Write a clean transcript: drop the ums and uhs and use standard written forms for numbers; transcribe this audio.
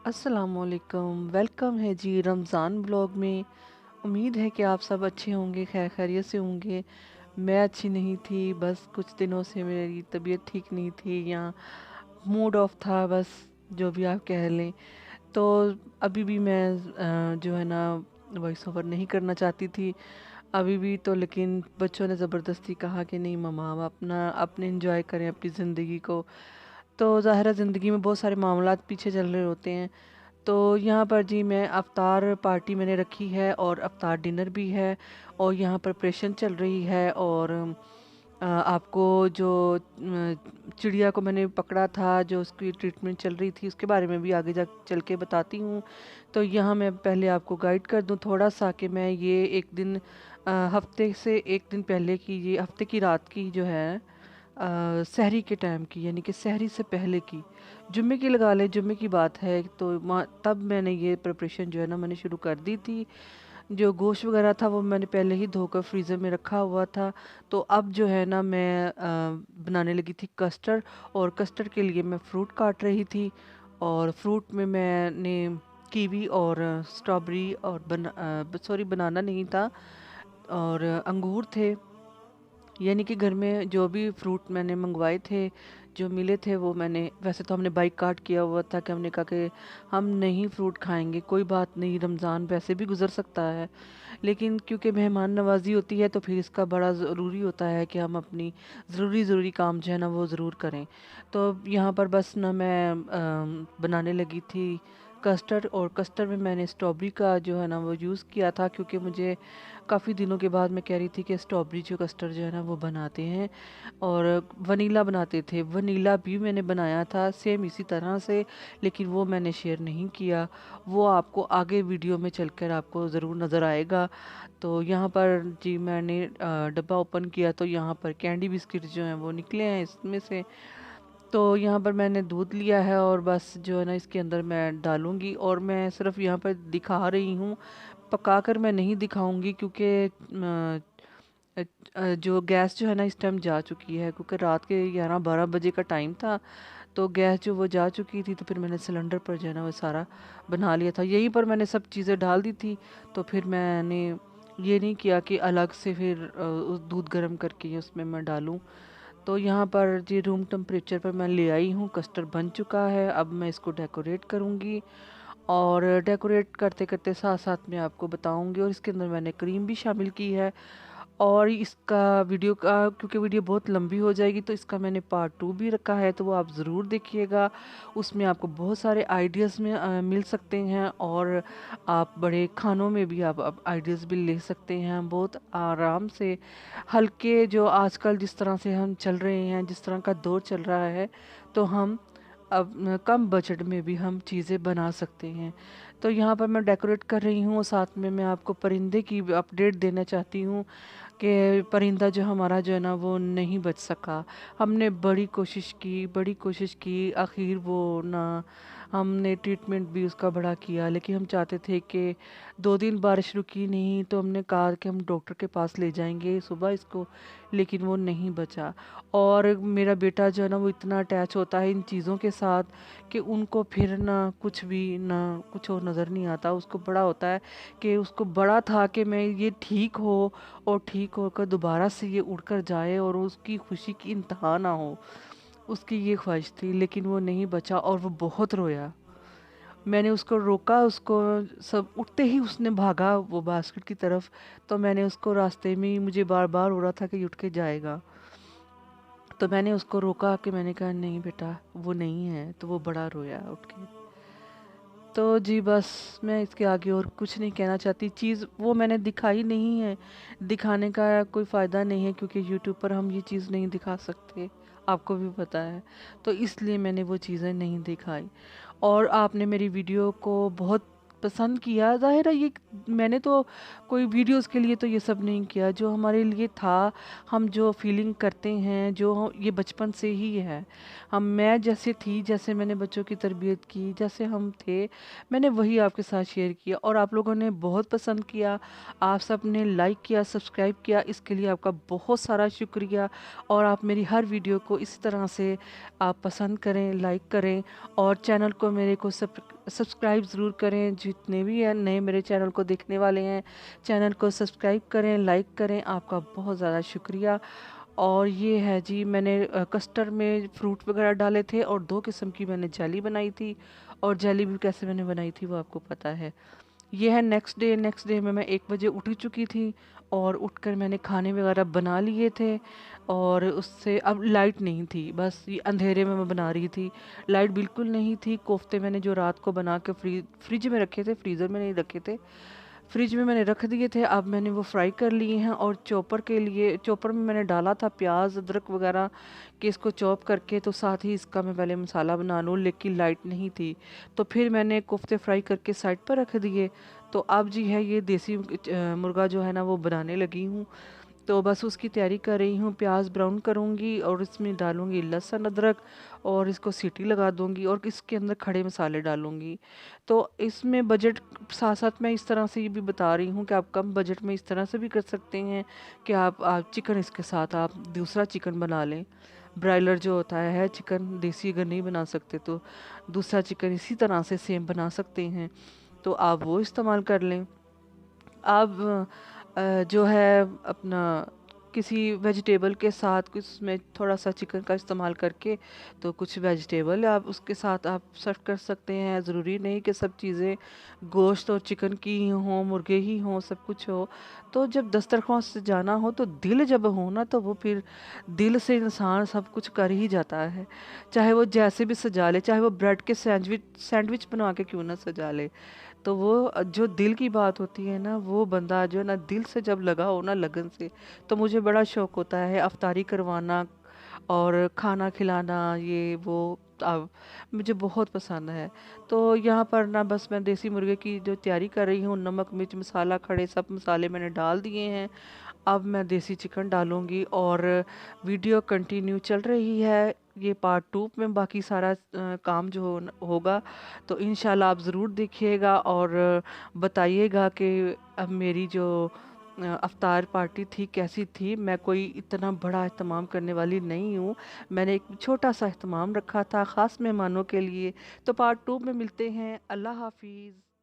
अस्सलामुअलैकुम, वेलकम है जी रमज़ान ब्लॉग में। उम्मीद है कि आप सब अच्छे होंगे, खैर खैरियत से होंगे। मैं अच्छी नहीं थी, बस कुछ दिनों से मेरी तबीयत ठीक नहीं थी या मूड ऑफ था, बस जो भी आप कह लें। तो अभी भी मैं जो है ना वॉइस ओवर नहीं करना चाहती थी अभी भी तो, लेकिन बच्चों ने ज़बरदस्ती कहा कि नहीं मम्मा, आप अपना अपने एंजॉय करें अपनी ज़िंदगी को। तो ज़ाहिर है ज़िंदगी में बहुत सारे मामलात पीछे चल रहे होते हैं। तो यहाँ पर जी मैं अफ्तार पार्टी मैंने रखी है और अफ्तार डिनर भी है और यहाँ प्रिपरेशन चल रही है। और आपको जो चिड़िया को मैंने पकड़ा था, जो उसकी ट्रीटमेंट चल रही थी, उसके बारे में भी आगे जा चल के बताती हूँ। तो यहाँ मैं पहले आपको गाइड कर दूँ थोड़ा सा कि मैं ये एक दिन हफ्ते से एक दिन पहले की, ये हफ्ते की रात की जो है सहरी के टाइम की, यानी कि सहरी से पहले की, जुम्मे की लगा लें, जुम्मे की बात है। तो तब मैंने ये प्रिपरेशन जो है ना मैंने शुरू कर दी थी। जो गोश्त वगैरह था वो मैंने पहले ही धोकर फ्रीज़र में रखा हुआ था। तो अब जो है ना मैं बनाने लगी थी कस्टर्ड। और कस्टर्ड के लिए मैं फ्रूट काट रही थी। और फ्रूट में मैंने कीवी और स्ट्रॉबेरी और सॉरी बनाना नहीं था, और अंगूर थे। यानी कि घर में जो भी फ्रूट मैंने मंगवाए थे, जो मिले थे, वो मैंने, वैसे तो हमने बाइक काट किया हुआ था कि हमने कहा कि हम नहीं फ्रूट खाएंगे, कोई बात नहीं, रमज़ान वैसे भी गुजर सकता है। लेकिन क्योंकि मेहमान नवाजी होती है तो फिर इसका बड़ा ज़रूरी होता है कि हम अपनी ज़रूरी काम जो है ना वो ज़रूर करें। तो यहाँ पर बस ना मैं बनाने लगी थी कस्टर्ड। और कस्टर्ड में मैंने स्ट्रॉबेरी का जो है ना वो यूज़ किया था, क्योंकि मुझे काफ़ी दिनों के बाद मैं कह रही थी कि स्ट्रॉबेरी जो कस्टर्ड जो है ना वो बनाते हैं। और वनीला बनाते थे, वनीला भी मैंने बनाया था सेम इसी तरह से, लेकिन वो मैंने शेयर नहीं किया। वो आपको आगे वीडियो में चलकर आपको ज़रूर नज़र आएगा। तो यहाँ पर जी मैंने डब्बा ओपन किया तो यहाँ पर कैंडी बिस्किट जो हैं वो निकले हैं इसमें से। तो यहाँ पर मैंने दूध लिया है और बस जो है ना इसके अंदर मैं डालूँगी, और मैं सिर्फ यहाँ पर दिखा रही हूँ, पकाकर मैं नहीं दिखाऊँगी, क्योंकि जो गैस जो है ना इस टाइम जा चुकी है, क्योंकि रात के 11-12 बजे का टाइम था। तो गैस जो वो जा चुकी थी, तो फिर मैंने सिलेंडर पर जो है ना वो सारा बना लिया था, यहीं पर मैंने सब चीज़ें डाल दी थी। तो फिर मैंने ये नहीं किया कि अलग से फिर उस दूध गर्म करके उसमें मैं डालूं। तो यहाँ पर जी रूम टेम्परेचर पर मैं ले आई हूँ, कस्टर्ड बन चुका है। अब मैं इसको डेकोरेट करूँगी, और डेकोरेट करते करते साथ साथ में आपको बताऊंगी। और इसके अंदर मैंने क्रीम भी शामिल की है। और इसका वीडियो का, क्योंकि वीडियो बहुत लंबी हो जाएगी, तो इसका मैंने पार्ट 2 भी रखा है, तो वो आप ज़रूर देखिएगा। उसमें आपको बहुत सारे आइडियाज़ में मिल सकते हैं, और आप बड़े खानों में भी आप आइडियाज़ भी ले सकते हैं बहुत आराम से। हल्के, जो आजकल जिस तरह से हम चल रहे हैं, जिस तरह का दौर चल रहा है, तो हम अब कम बजट में भी हम चीज़ें बना सकते हैं। तो यहाँ पर मैं डेकोरेट कर रही हूँ, साथ में मैं आपको परिंदे की भी अपडेट देना चाहती हूँ कि परिंदा जो हमारा जो है ना वो नहीं बच सका। हमने बड़ी कोशिश की, आखिर वो ना, हमने ट्रीटमेंट भी उसका बड़ा किया, लेकिन हम चाहते थे कि 2 दिन बारिश रुकी नहीं, तो हमने कहा कि हम डॉक्टर के पास ले जाएंगे सुबह इसको, लेकिन वो नहीं बचा। और मेरा बेटा जो है ना वो इतना अटैच होता है इन चीज़ों के साथ कि उनको फिर ना कुछ भी, ना कुछ और नज़र नहीं आता। उसको बड़ा होता है कि उसको बड़ा था कि मैं ये ठीक हो, और ठीक होकर दोबारा से ये उड़कर जाए और उसकी खुशी की इंतहा ना हो। उसकी ये ख्वाहिश थी, लेकिन वो नहीं बचा और वो बहुत रोया। मैंने उसको रोका, उसको सब उठते ही उसने भागा वो बास्केट की तरफ। तो मैंने उसको रास्ते में ही, मुझे बार बार हो रहा था कि ये उठ के जाएगा, तो मैंने उसको रोका कि मैंने कहा नहीं बेटा वो नहीं है, तो वो बड़ा रोया उठ के। तो जी बस, मैं इसके आगे और कुछ नहीं कहना चाहती। चीज़ वो मैंने दिखाई नहीं है, दिखाने का कोई फ़ायदा नहीं है, क्योंकि यूट्यूब पर हम ये चीज़ नहीं दिखा सकते, आपको भी पता है। तो इसलिए मैंने वो चीज़ें नहीं दिखाई। और आपने मेरी वीडियो को बहुत पसंद किया, ज़ाहिर है ये, मैंने तो कोई वीडियोस के लिए तो ये सब नहीं किया, जो हमारे लिए था, हम जो फीलिंग करते हैं, ये बचपन से ही है। मैं जैसे थी, जैसे मैंने बच्चों की तरबियत की, जैसे हम थे, मैंने वही आपके साथ शेयर किया, और आप लोगों ने बहुत पसंद किया। आप सब ने लाइक किया, सब्सक्राइब किया, इसके लिए आपका बहुत सारा शुक्रिया। और आप मेरी हर वीडियो को इस तरह से आप पसंद करें, लाइक करें, और चैनल को मेरे को सब्सक्राइब ज़रूर करें, जितने भी हैं नए मेरे चैनल को देखने वाले हैं, चैनल को सब्सक्राइब करें, लाइक करें, आपका बहुत ज़्यादा शुक्रिया। और ये है जी, मैंने कस्टर्ड में फ्रूट वगैरह डाले थे और 2 किस्म की मैंने जेली बनाई थी, और जेली भी कैसे मैंने बनाई थी वो आपको पता है। ये है नेक्स्ट डे में मैं 1 बजे उठ चुकी थी, और उठकर मैंने खाने वगैरह बना लिए थे। और उससे अब लाइट नहीं थी, बस ये अंधेरे में मैं बना रही थी, लाइट बिल्कुल नहीं थी। कोफ्ते मैंने जो रात को बना के फ्रिज में रखे थे, फ्रीज़र में नहीं रखे थे, फ्रिज में मैंने रख दिए थे। अब मैंने वो फ्राई कर लिए हैं, और चॉपर में मैंने डाला था प्याज अदरक वगैरह कि इसको चॉप करके, तो साथ ही इसका मैं पहले मसाला बना लूँ, लेकिन लाइट नहीं थी। तो फिर मैंने कोफ्ते फ्राई करके साइड पर रख दिए। तो अब जी है ये देसी मुर्गा जो है ना वो बनाने लगी हूँ। तो बस उसकी तैयारी कर रही हूँ, प्याज ब्राउन करूँगी और इसमें डालूँगी लहसुन अदरक, और इसको सीटी लगा दूँगी, और इसके अंदर खड़े मसाले डालूँगी। तो इसमें बजट साथ साथ मैं इस तरह से ये भी बता रही हूँ कि आप कम बजट में इस तरह से भी कर सकते हैं कि आप चिकन इसके साथ आप दूसरा चिकन बना लें। ब्रायलर जो होता है चिकन, देसी अगर नहीं बना सकते तो दूसरा चिकन इसी तरह से सेम बना सकते हैं, तो आप वो इस्तेमाल कर लें। अब जो है अपना किसी वेजिटेबल के साथ कुछ उसमें थोड़ा सा चिकन का इस्तेमाल करके, तो कुछ वेजिटेबल आप उसके साथ आप सर्व कर सकते हैं। ज़रूरी नहीं कि सब चीज़ें गोश्त और चिकन की ही हों, मुर्गे ही हों, सब कुछ हो। तो जब दस्तरख्वां से जाना हो तो दिल जब हो ना, तो वो फिर दिल से इंसान सब कुछ कर ही जाता है। चाहे वो जैसे भी सजा ले, चाहे वो ब्रेड के सैंडविच सैंडविच बनवा के क्यों ना सजा ले, तो वो जो दिल की बात होती है ना, वो बंदा जो है ना दिल से जब लगा हो ना, लगन से, तो मुझे बड़ा शौक होता है अफ्तारी करवाना और खाना खिलाना, ये वो अब मुझे बहुत पसंद है। तो यहाँ पर ना बस मैं देसी मुर्गे की जो तैयारी कर रही हूँ, नमक मिर्च मसाला खड़े सब मसाले मैंने डाल दिए हैं। अब मैं देसी चिकन डालूँगी, और वीडियो कंटिन्यू चल रही है। ये पार्ट 2 में बाकी सारा काम जो होगा, तो इंशाल्लाह आप ज़रूर देखिएगा, और बताइएगा कि अब मेरी जो अफ्तार पार्टी थी कैसी थी। मैं कोई इतना बड़ा एहतमाम करने वाली नहीं हूँ, मैंने एक छोटा सा एहतमाम रखा था ख़ास मेहमानों के लिए। तो पार्ट 2 में मिलते हैं। अल्लाह हाफिज़।